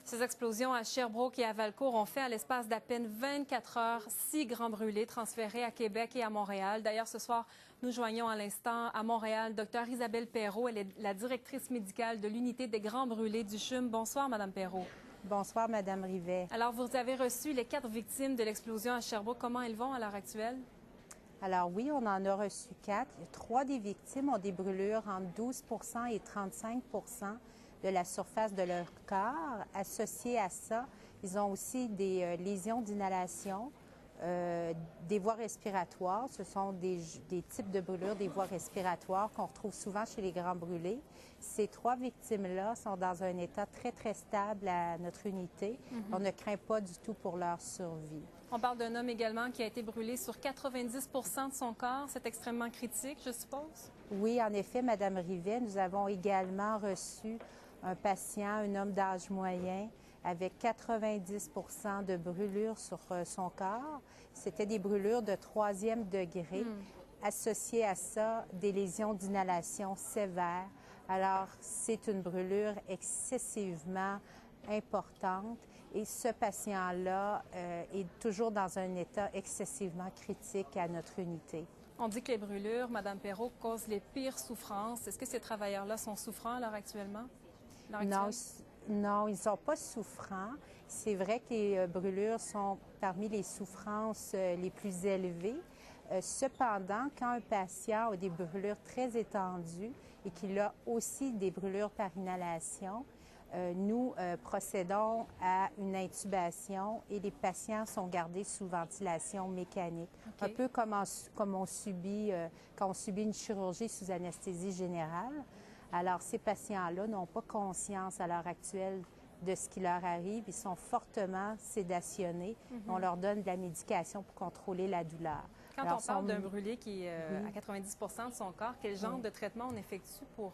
Ces explosions à Sherbrooke et à Valcourt ont fait à l'espace d'à peine 24 heures 6 grands brûlés transférés à Québec et à Montréal. D'ailleurs, ce soir, nous joignons à l'instant à Montréal Dr Isabelle Perrault. Elle est la directrice médicale de l'unité des grands brûlés du CHUM. Bonsoir, Madame Perrault. Bonsoir, Madame Rivet. Alors, vous avez reçu les 4 victimes de l'explosion à Sherbrooke. Comment elles vont à l'heure actuelle? Alors oui, on en a reçu 4. 3 des victimes ont des brûlures entre 12 et 35 de la surface de leur corps. Associé à ça, ils ont aussi des lésions d'inhalation, des voies respiratoires. Ce sont des types de brûlures des voies respiratoires qu'on retrouve souvent chez les grands brûlés. Ces 3 victimes-là sont dans un état très, très stable à notre unité. On ne craint pas du tout pour leur survie. On parle d'un homme également qui a été brûlé sur 90 de son corps. C'est extrêmement critique, je suppose? Oui, en effet, Madame Rivet, nous avons également reçu un patient, un homme d'âge moyen, avec 90 de brûlures sur son corps. C'était des brûlures de 3e degré. Associées à ça, des lésions d'inhalation sévères. Alors, c'est une brûlure excessivement importante et ce patient-là est toujours dans un état excessivement critique à notre unité. On dit que les brûlures, Madame Perrault, causent les pires souffrances. Est-ce que ces travailleurs-là sont souffrants à l'heure actuellement? Non, ils ne sont pas souffrants. C'est vrai que les brûlures sont parmi les souffrances les plus élevées. Cependant, quand un patient a des brûlures très étendues et qu'il a aussi des brûlures par inhalation, nous procédons à une intubation et les patients sont gardés sous ventilation mécanique. Okay. Un peu comme on subit, quand on subit une chirurgie sous anesthésie générale. Alors, ces patients-là n'ont pas conscience à l'heure actuelle de ce qui leur arrive. Ils sont fortement sédationnés. On leur donne de la médication pour contrôler la douleur. Quand on parle d'un brûlé qui est à 90 de son corps, quel genre de traitement on effectue pour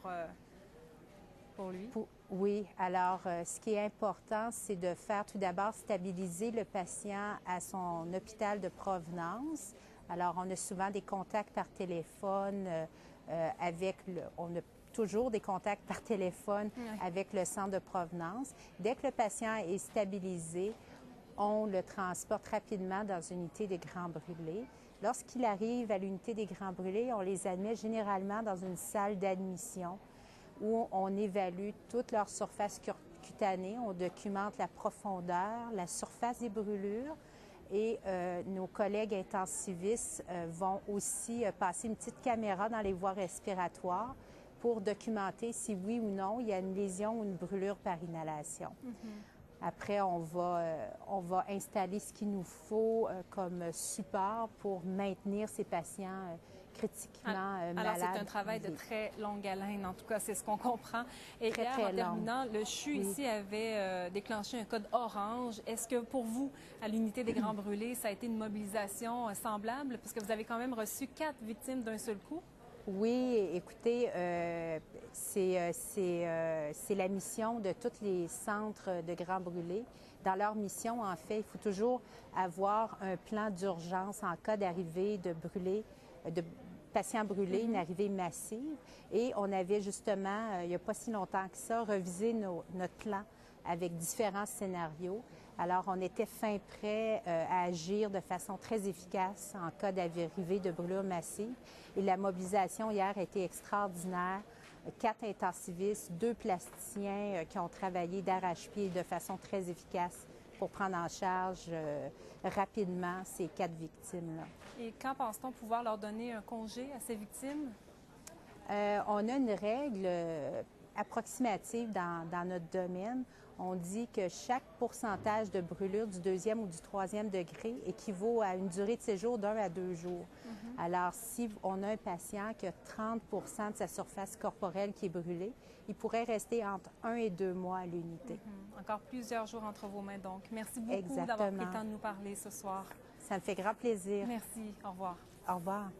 lui? Oui, alors ce qui est important, c'est de faire tout d'abord stabiliser le patient à son hôpital de provenance. Alors, on a souvent des contacts par téléphone on a toujours des contacts par téléphone avec le centre de provenance. Dès que le patient est stabilisé, on le transporte rapidement dans une unité des grands brûlés. Lorsqu'il arrive à l'unité des grands brûlés, on les admet généralement dans une salle d'admission où on évalue toute leur surface cutanée, on documente la profondeur, la surface des brûlures et nos collègues intensivistes vont aussi passer une petite caméra dans les voies respiratoires pour documenter si oui ou non il y a une lésion ou une brûlure par inhalation. Après, on va installer ce qu'il nous faut comme support pour maintenir ces patients critiquement malades. Alors, c'est un travail de très longue haleine, en tout cas, c'est ce qu'on comprend. Et hier, en terminant, le CHU ici avait déclenché un code orange. Est-ce que pour vous, à l'unité des grands brûlés, ça a été une mobilisation semblable? Parce que vous avez quand même reçu 4 victimes d'un seul coup. Oui, écoutez, c'est la mission de tous les centres de grands brûlés. Dans leur mission, en fait, il faut toujours avoir un plan d'urgence en cas d'arrivée de patients brûlés, une arrivée massive. Et on avait justement, il n'y a pas si longtemps que ça, revisé notre plan avec différents scénarios. Alors, on était fin prêt à agir de façon très efficace en cas d'arrivée de brûlures massives. Et la mobilisation hier a été extraordinaire. 4 intensivistes, 2 plasticiens qui ont travaillé d'arrache-pied de façon très efficace pour prendre en charge rapidement ces 4 victimes-là. Et quand pense-t-on pouvoir leur donner un congé à ces victimes? On a une règle approximative dans notre domaine. On dit que chaque pourcentage de brûlure du 2e ou du 3e degré équivaut à une durée de séjour d'1 à 2 jours. Alors, si on a un patient qui a 30 de sa surface corporelle qui est brûlée, il pourrait rester entre 1 et 2 mois à l'unité. Encore plusieurs jours entre vos mains, donc. Merci beaucoup d'avoir pris le temps de nous parler ce soir. Ça me fait grand plaisir. Merci. Au revoir. Au revoir.